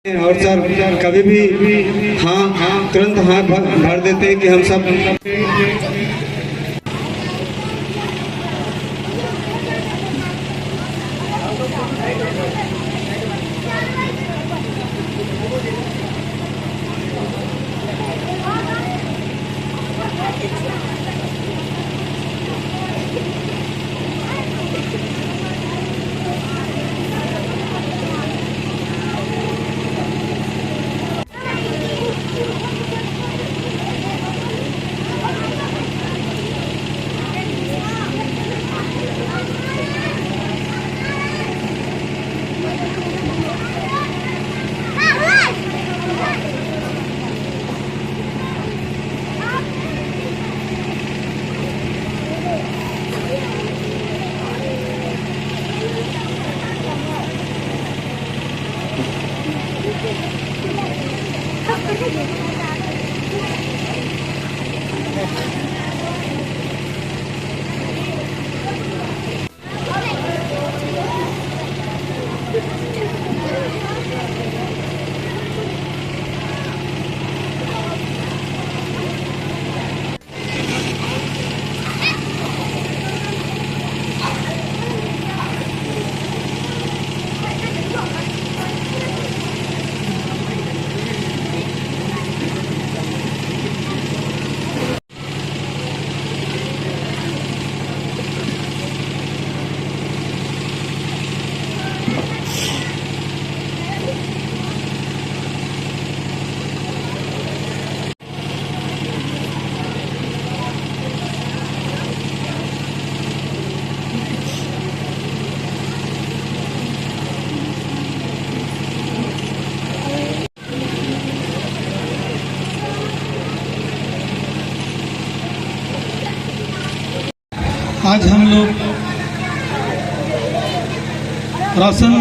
और सर कभी भी हाँ तुरंत हाथ भर देते हैं कि हम सब आज हम लोग रोशन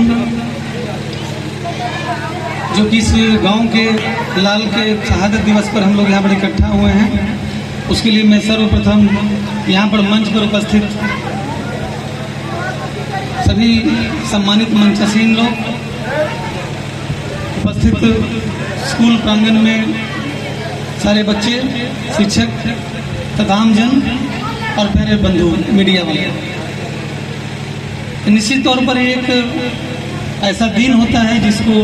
जो कि इस गांव के लाल के शहादत दिवस पर हम लोग यहाँ पर इकट्ठा हुए हैं, उसके लिए मैं सर्वप्रथम यहाँ पर मंच पर उपस्थित सभी सम्मानित मंचासीन लोग, उपस्थित स्कूल प्रांगण में सारे बच्चे, शिक्षक तथा आमजन और प्यारे बंधु मीडिया वाले, निश्चित तौर पर एक ऐसा दिन होता है जिसको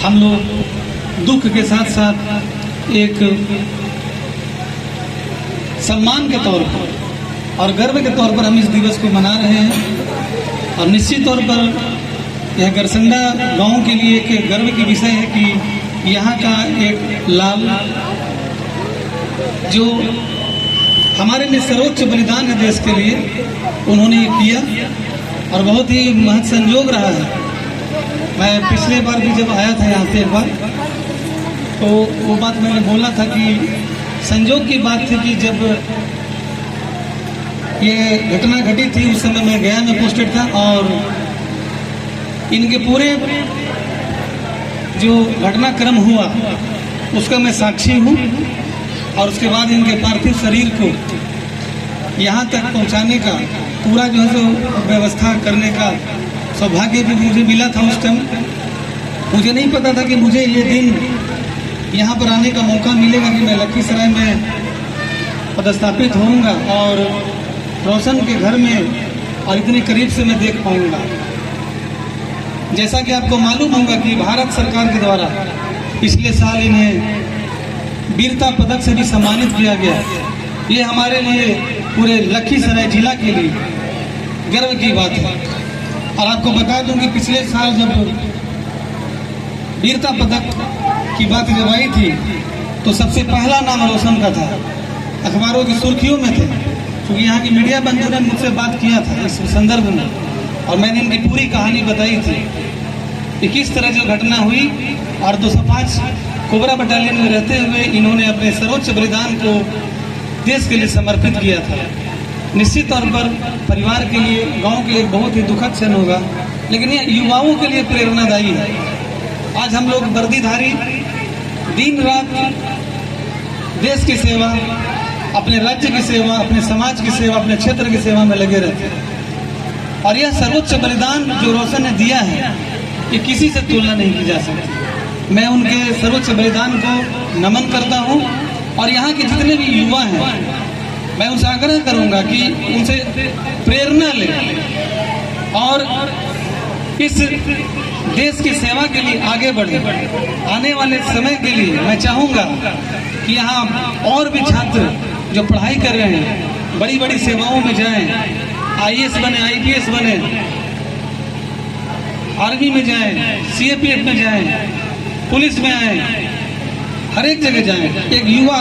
हम लोग दुख के साथ साथ एक सम्मान के तौर पर और गर्व के तौर पर हम इस दिवस को मना रहे हैं। और निश्चित तौर पर यह गरसंडा गांव के लिए एक गर्व की विषय है कि यहाँ का एक लाल जो हमारे लिए सर्वोच्च बलिदान है देश के लिए, उन्होंने ये किया और बहुत ही महत्व संजोग रहा है। मैं पिछले बार भी जब आया था यहाँ पे एक बार, तो वो बात मैंने बोला था कि संजोग की बात थी कि जब ये घटना घटी थी उस समय मैं गया में पोस्टेड था और इनके पूरे जो घटनाक्रम हुआ उसका मैं साक्षी हूँ। और उसके बाद इनके पार्थिव शरीर को यहाँ तक पहुँचाने का पूरा जो है सो व्यवस्था करने का सौभाग्य भी मुझे मिला था। उस टाइम मुझे नहीं पता था कि मुझे ये दिन यहाँ पर आने का मौका मिलेगा कि मैं लखीसराय में पदस्थापित होऊंगा और रोशन के घर में और इतने करीब से मैं देख पाऊंगा। जैसा कि आपको मालूम होगा कि भारत सरकार के द्वारा पिछले साल इन्हें वीरता पदक से भी सम्मानित किया गया। ये हमारे लिए पूरे लखीसराय जिला के लिए गर्व की बात है। और आपको बता दूं कि पिछले साल जब वीरता पदक की बात जब आई थी तो सबसे पहला नाम रोशन का था, अखबारों की सुर्खियों में थे, क्योंकि यहाँ की मीडिया बंधु ने मुझसे बात किया था इस संदर्भ में और मैंने इनकी पूरी कहानी बताई थी कि किस तरह जो घटना हुई और 205 कोबरा बटालियन में रहते हुए इन्होंने अपने सर्वोच्च बलिदान को देश के लिए समर्पित किया था। निश्चित तौर पर परिवार के लिए, गांव के लिए बहुत ही दुखद क्षण होगा, लेकिन ये युवाओं के लिए प्रेरणादायी है। आज हम लोग वर्दीधारी दिन रात देश की सेवा, अपने राज्य की सेवा, अपने समाज की सेवा, अपने क्षेत्र की सेवा में लगे रहते हैं। और यह सर्वोच्च बलिदान जो रोशन ने दिया है, ये किसी से तुलना नहीं की जा सकती। मैं उनके सर्वोच्च बलिदान को नमन करता हूँ। और यहाँ के जितने भी युवा हैं, मैं उनसे आग्रह करूँगा कि उनसे प्रेरणा लें और इस देश की सेवा के लिए आगे बढ़े। आने वाले समय के लिए मैं चाहूँगा कि यहाँ और भी छात्र जो पढ़ाई कर रहे हैं बड़ी बड़ी सेवाओं में जाएं, IAS बने, IPS बने, आर्मी में जाएं, CAPF में जाएं, पुलिस में आए, हर एक जगह जाएं। एक युवा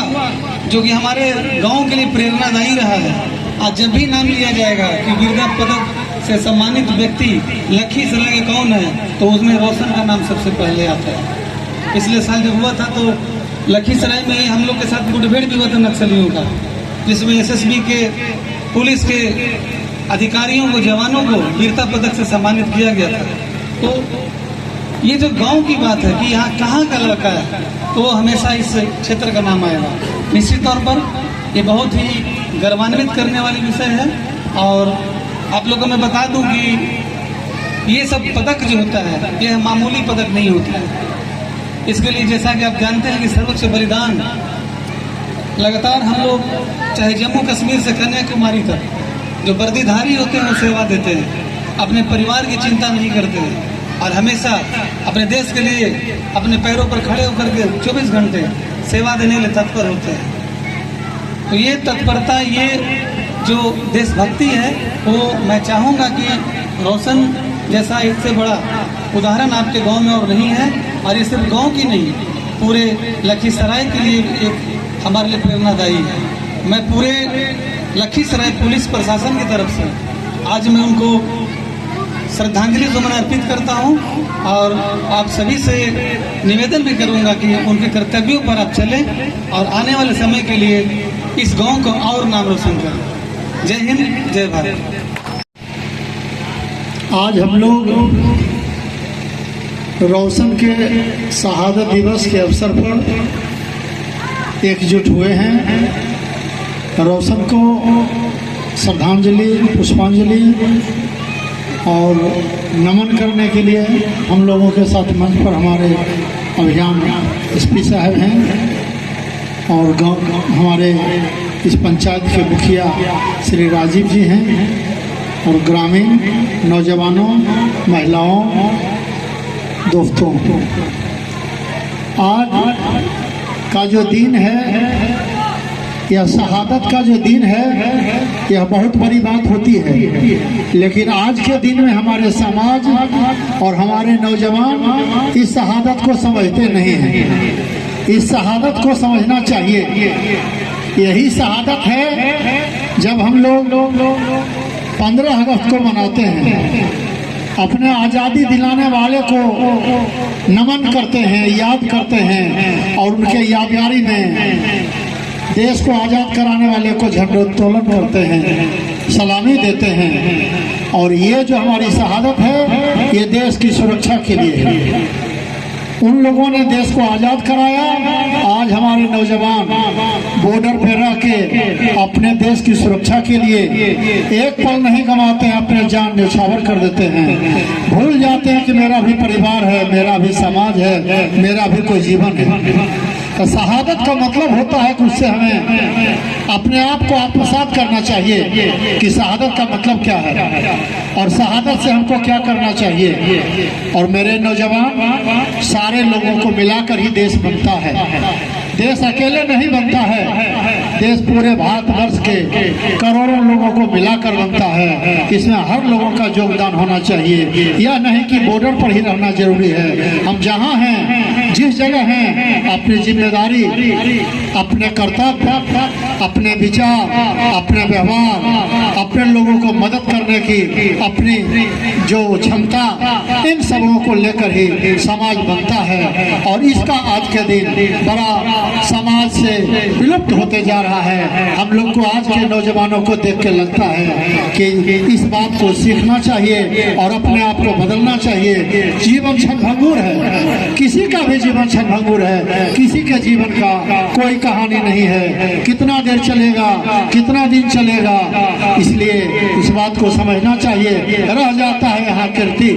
जो कि हमारे गांव के लिए प्रेरणादायी रहा है, आज जब भी नाम लिया जाएगा कि वीरता पदक से सम्मानित व्यक्ति लखीसराय का कौन है, तो उसमें रोशन का नाम सबसे पहले आता है। पिछले साल जब हुआ था तो लखीसराय में हम लोग के साथ मुठभेड़ भी हुआ था नक्सलियों का, जिसमें SSB के, पुलिस के अधिकारियों को, जवानों को वीरता पदक से सम्मानित किया गया था। तो ये जो गांव की बात है कि यहाँ कहाँ का लड़का है, तो हमेशा इस क्षेत्र का नाम आएगा। निश्चित तौर पर ये बहुत ही गर्वान्वित करने वाली विषय है। और आप लोगों को मैं बता दूं कि ये सब पदक जो होता है ये मामूली पदक नहीं होता है। इसके लिए जैसा कि आप जानते हैं कि सर्वोच्च बलिदान लगातार हम लोग चाहे जम्मू कश्मीर से कन्याकुमारी तक जो वर्दीधारी होते हैं वो सेवा देते हैं, अपने परिवार की चिंता नहीं करते हैं और हमेशा अपने देश के लिए अपने पैरों पर खड़े होकर के 24 घंटे सेवा देने के लिए तत्पर होते हैं। तो ये तत्परता, ये जो देशभक्ति है, वो मैं चाहूँगा कि रोशन जैसा इससे बड़ा उदाहरण आपके गांव में और नहीं है। और ये सिर्फ गांव की नहीं, पूरे लखीसराय के लिए एक हमारे लिए प्रेरणादायी है। मैं पूरे लखीसराय पुलिस प्रशासन की तरफ से आज मैं उनको श्रद्धांजलि सुमन अर्पित करता हूं और आप सभी से निवेदन भी करूंगा कि उनके कर्तव्यों पर आप चलें और आने वाले समय के लिए इस गांव को और नाम रोशन करें। जय हिंद, जय भारत। आज हम लोग रोशन के शहादत दिवस के अवसर पर एकजुट हुए हैं। रोशन को श्रद्धांजलि, पुष्पांजलि और नमन करने के लिए हम लोगों के साथ मंच पर हमारे अभियान SP साहब हैं और गाँव हमारे इस पंचायत के मुखिया श्री राजीव जी हैं और ग्रामीण नौजवानों, महिलाओं, दोस्तों, आज का जो दिन है, यह शहादत का जो दिन है, यह बहुत बड़ी बात होती है। लेकिन आज के दिन में हमारे समाज और हमारे नौजवान इस शहादत को समझते नहीं हैं। इस शहादत को समझना चाहिए। यही शहादत है जब हम लोग 15 अगस्त को मनाते हैं, अपने आज़ादी दिलाने वाले को नमन करते हैं, याद करते हैं और उनके यादगारी में देश को आज़ाद कराने वाले को झंडोत्तोलन करते हैं, सलामी देते हैं। और ये जो हमारी शहादत है, ये देश की सुरक्षा के लिए है। उन लोगों ने देश को आज़ाद कराया। आज हमारे नौजवान बॉर्डर पे रह के अपने देश की सुरक्षा के लिए एक पल नहीं गंवाते हैं, अपने जान न्यौछावर कर देते हैं। भूल जाते हैं कि मेरा भी परिवार है, मेरा भी समाज है, मेरा भी कोई जीवन है। तो शहादत का मतलब होता है कि उससे हमें अपने आप को आत्मसात करना चाहिए कि शहादत का मतलब क्या है और शहादत से हमको क्या करना चाहिए। और मेरे नौजवान, सारे लोगों को मिलाकर ही देश बनता है। देश अकेले नहीं बनता है, देश पूरे भारतवर्ष के करोड़ों लोगों को मिलाकर बनता है। इसमें हर लोगों का योगदान होना चाहिए। यह नहीं कि बॉर्डर पर ही रहना जरूरी है। हम जहाँ हैं, जिस जगह हैं, अपनी जिम्मेदारी, अपने कर्तव्य, अपने विचार, अपने व्यवहार, अपने लोगों को मदद करने की अपनी जो क्षमता, इन सबों को लेकर ही समाज बनता है। और इसका आज के दिन बड़ा समाज से विलुप्त होते जा रहा है। हम लोग को आज के नौजवानों को देख के लगता है कि इस बात को सीखना चाहिए और अपने आप को बदलना चाहिए। जीवन क्षणभंगुर है, किसी का भी जीवन क्षणभंगुर है, किसी के जीवन का कोई कहानी नहीं है। कितना देर चलेगा, कितना दिन चलेगा, इसलिए इस बात को समझना चाहिए। रह जाता है यहाँ कीर्ति,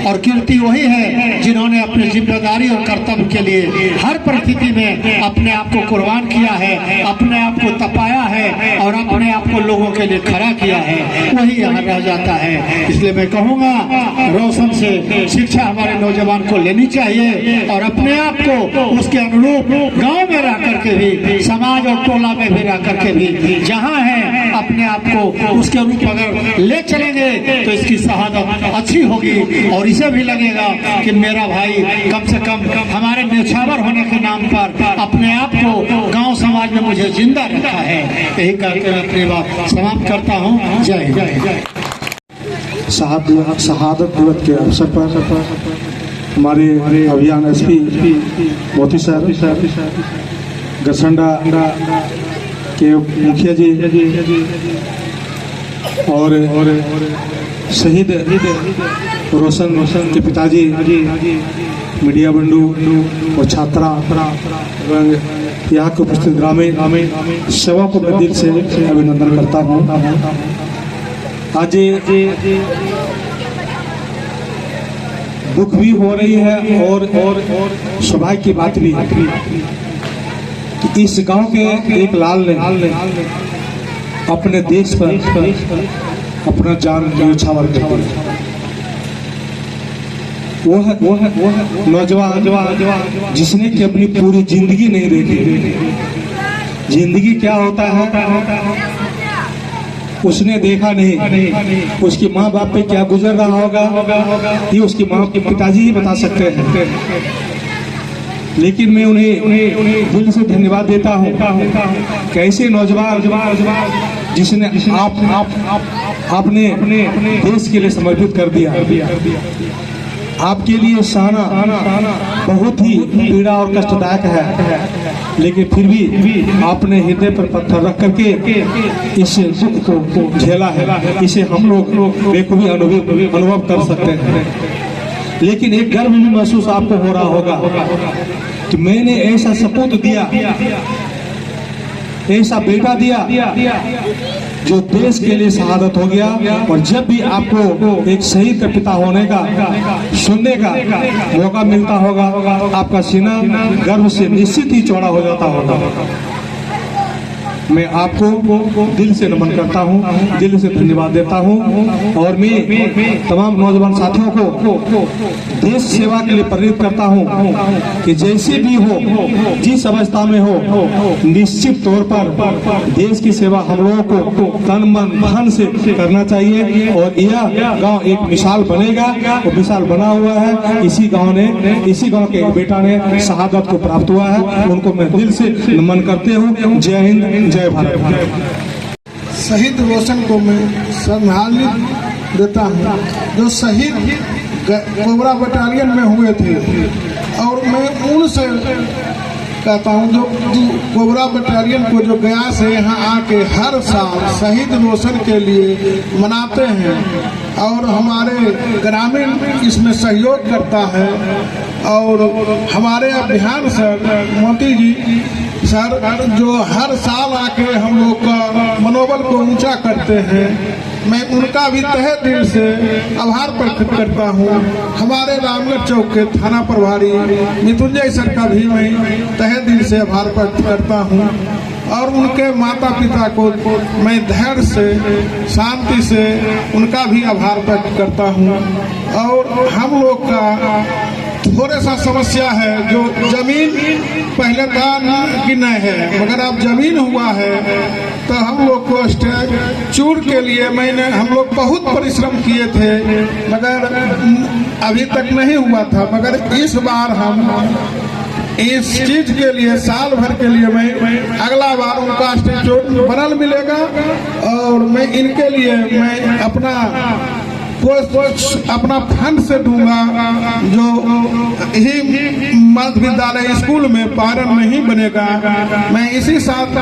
और कीर्ति वही है जिन्होंने अपनी जिम्मेदारी और कर्तव्य के लिए हर परिस्थिति में अपने आप को कुर्बान किया है, अपने आप को तपाया है और अपने आप को लोगों के लिए खड़ा किया है, वही यहाँ रह जाता है। इसलिए मैं कहूँगा रोशन से शिक्षा हमारे नौजवान को लेनी चाहिए और अपने आप को उसके अनुरूप गांव में रह करके भी, समाज और टोला में भी रह करके भी जहां है अपने आप को उसके रूप अगर ले चलेंगे तो इसकी शहादत अच्छी होगी और इसे भी लगेगा कि मेरा भाई कम से कम हमारे न्यौछावर होने के नाम पर अपने आप को गांव समाज में मुझे जिंदा रखा है। यही कहकर मैं अपनी बात समाप्त करता हूँ। जय हिंद। शहादत दिवस के अवसर पर हमारे अभियान एसपी मोती सर, गरसंडा के मुखिया जी और शहीद रोशन के पिताजी, मीडिया बंधु और छात्रा एवं यहाँ के उपस्थित ग्रामीण सेवा को मैं दिल से अभिनंदन करता हूँ। आज दुख भी हो रही है और सौभाग्य की बात भी कि इस गांव के एक लाल ने अपने देश पर अपना जान न्यौछावर कर दिया। वो है नौजवान जिसने कि अपनी पूरी जिंदगी नहीं देखी। जिंदगी क्या होता है उसने देखा नहीं। उसकी माँ बाप पे क्या गुजर रहा होगा ये उसकी माँ के पिताजी ही बता सकते हैं। लेकिन मैं उन्हें दिल से धन्यवाद देता हूँ। कैसे नौजवान जिसने आपने देश के लिए समर्पित कर दिया। आपके लिए सहना बहुत ही पीड़ा और कष्टदायक है, लेकिन फिर भी आपने हृदय पर पत्थर रख करके इस दुख को झेला है। इसे हम लोग बेखूबी अनुभव कर सकते हैं। लेकिन एक गर्व भी महसूस आपको हो रहा होगा कि मैंने ऐसा सपूत दिया, ऐसा बेटा दिया जो देश के लिए शहादत हो गया। और जब भी आपको एक शहीद का पिता होने का सुनने का मौका मिलता होगा, आपका सीना गर्व से निश्चित ही चौड़ा हो जाता होगा। मैं आपको दिल से नमन करता हूँ, दिल से धन्यवाद देता हूँ और मैं तमाम नौजवान साथियों को देश सेवा के लिए प्रेरित करता हूँ कि जैसे भी हो, जिस अवस्था में हो, निश्चित तौर पर देश की सेवा हम लोगों को तन मन धन से करना चाहिए। और यह गांव एक मिसाल बनेगा और मिसाल बना हुआ है। इसी गांव के एक बेटा ने शहादत को प्राप्त हुआ है। उनको मैं दिल से नमन करते हूँ। जय हिंद, जय भारत। शहीद रोशन को मैं श्रद्धांजलि देता हूँ जो शहीद कोबरा बटालियन में हुए थे। और मैं उनसे कहता हूँ जो कोबरा बटालियन को जो गया से यहाँ आके हर साल शहीद रोशन के लिए मनाते हैं और हमारे ग्रामीण इसमें सहयोग करता है। और हमारे अभियान सर मोती जी सर जो हर साल आके हम लोग का मनोबल को ऊंचा करते हैं, मैं उनका भी तहे दिल से आभार प्रकट करता हूँ। हमारे रामगढ़ चौक के थाना प्रभारी मृत्युंजय सर का भी मैं तहे दिल से आभार प्रकट करता हूँ। और उनके माता पिता को मैं धैर्य से शांति से उनका भी आभार व्यक्त करता हूँ। और हम लोग का थोड़ा सा समस्या है जो जमीन पहले था कि नहीं है, मगर अब जमीन हुआ है तो हम लोग को स्टैचूर के लिए हम लोग बहुत परिश्रम किए थे, मगर अभी तक नहीं हुआ था। मगर इस बार हम इस चीज के लिए साल भर के लिए मैं अगला बार उनका स्टैचू बनल मिलेगा। और मैं इनके लिए मैं अपना फंड से दूंगा जो ही मध्य विद्यालय स्कूल में पायरन नहीं बनेगा। मैं इसी साथ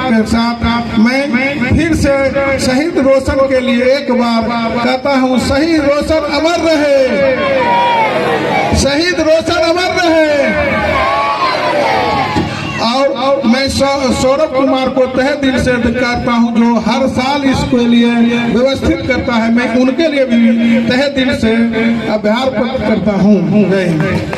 मैं फिर से शहीद रोशन के लिए एक बार कहता हूँ, शहीद रोशन अमर रहे, शहीद रोशन अमर रहे। और मैं सौरभ कुमार को तहे दिल से करता हूं, जो हर साल इसके लिए व्यवस्थित करता है। मैं उनके लिए भी तहे दिल से आभार प्रकट करता हूं। जय हिंद।